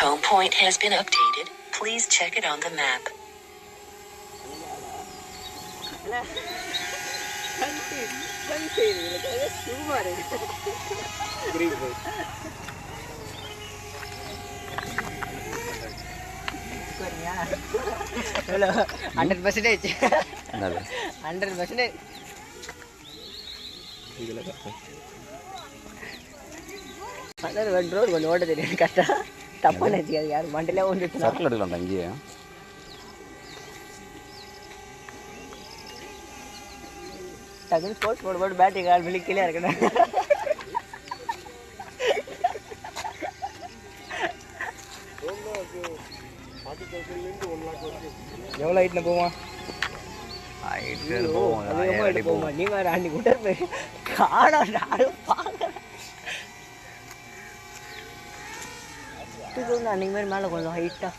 Home point has been updated. Please check it on the map. Hello, 100%. 100%. அதான் road கொஞ்சம் ஓட்ட தெரியும் கரெக்டாக தப்பாக நினச்சிக்காது யார் மண்டிலே வந்து சர்க்கிள் எடுக்கலாம் இங்கேயே டக்குன்னு ஸ்போர்ட்ஸ் போட்டு பேட்டரி கால் மில்லி கீழே இருக்கணும். எவ்வளோ ஹைட்டில் போவான்? போமா நீ வேறு அன்னைக்கு விட்டு போய் காணம் நானும் பார்க்குறேன். அன்னைக்கு மாதிரி மேலே கொஞ்சம் ஹைட்டாக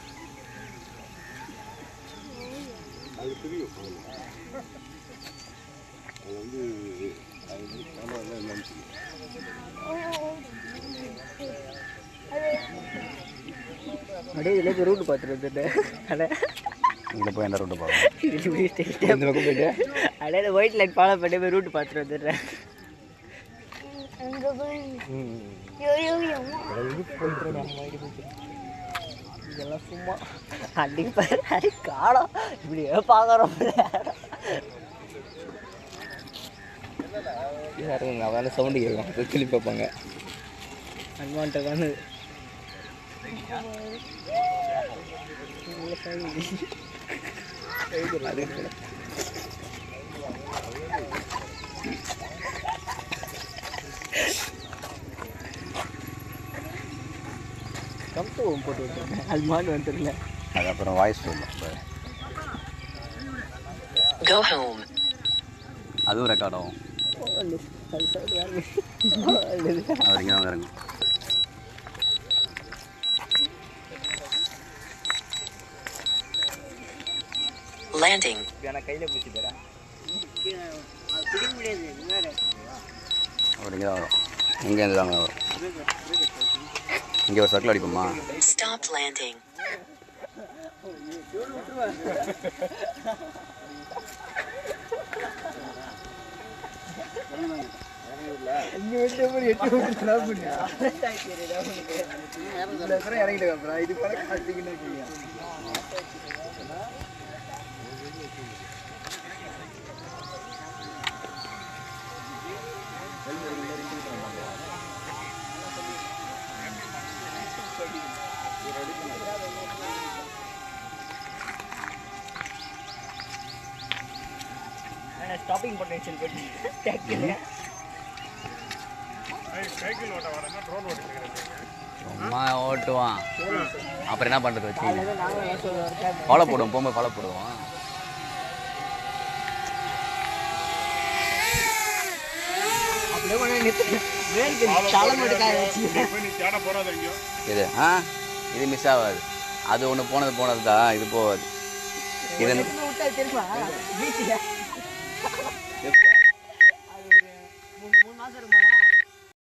அப்படியே இதில் போய் ரூட்டு பார்த்துட்டு வந்துட்டு அடே இங்கே போய் எந்த ரூட்டு பார்க்கலாம் இந்த பக்கம் போயிட்டு அப்படியே ஒயிட் லைட் ஃபாலோ பண்ணி போய் ரூட்டு பார்த்துட்டு வந்துடுறேன். இதெல்லாம் சும்மா அடிப்பாரு அடி காலம் இப்படியே பார்க்குறோம். யாருங்க அவனால சவுண்டு கேட்கும் கிளி பார்ப்பாங்க. அன்வான்டானது கம்ப்யூட்டர் போட்டு விட்டுருங்க அது மாதிரி வந்துடல. அது அப்புறம் வாய்ஸ் சொல்லும் Go home. அதுவும் ரெக்கார்ட் ஆகும். அவர் இங்கே தான் இறங்கும். Landing. எனக்கு கையில் பிடிச்சி தரேன். அவர் இங்கே தான் வரும். இங்கேருந்து தாங்க வரும். இங்கே ஒரு சர்க்கிள் அடிப்போமா? Stop landing. இறங்கிட்டு அப்புறம் இது பல காட்டிக்கின்னு ஸ்டாப்பிங் பொட்டன்ஷியல் போட்டு சும்மா ஓட்டுவான். அப்புறம் என்ன பண்ணுறது வச்சு ஃபாலோ போடுவோம். போகும்போது ஃபாலோ போடுவோம். இது இது மிஸ் ஆகாது. அது ஒன்று போனது தான் இது போகாது. இது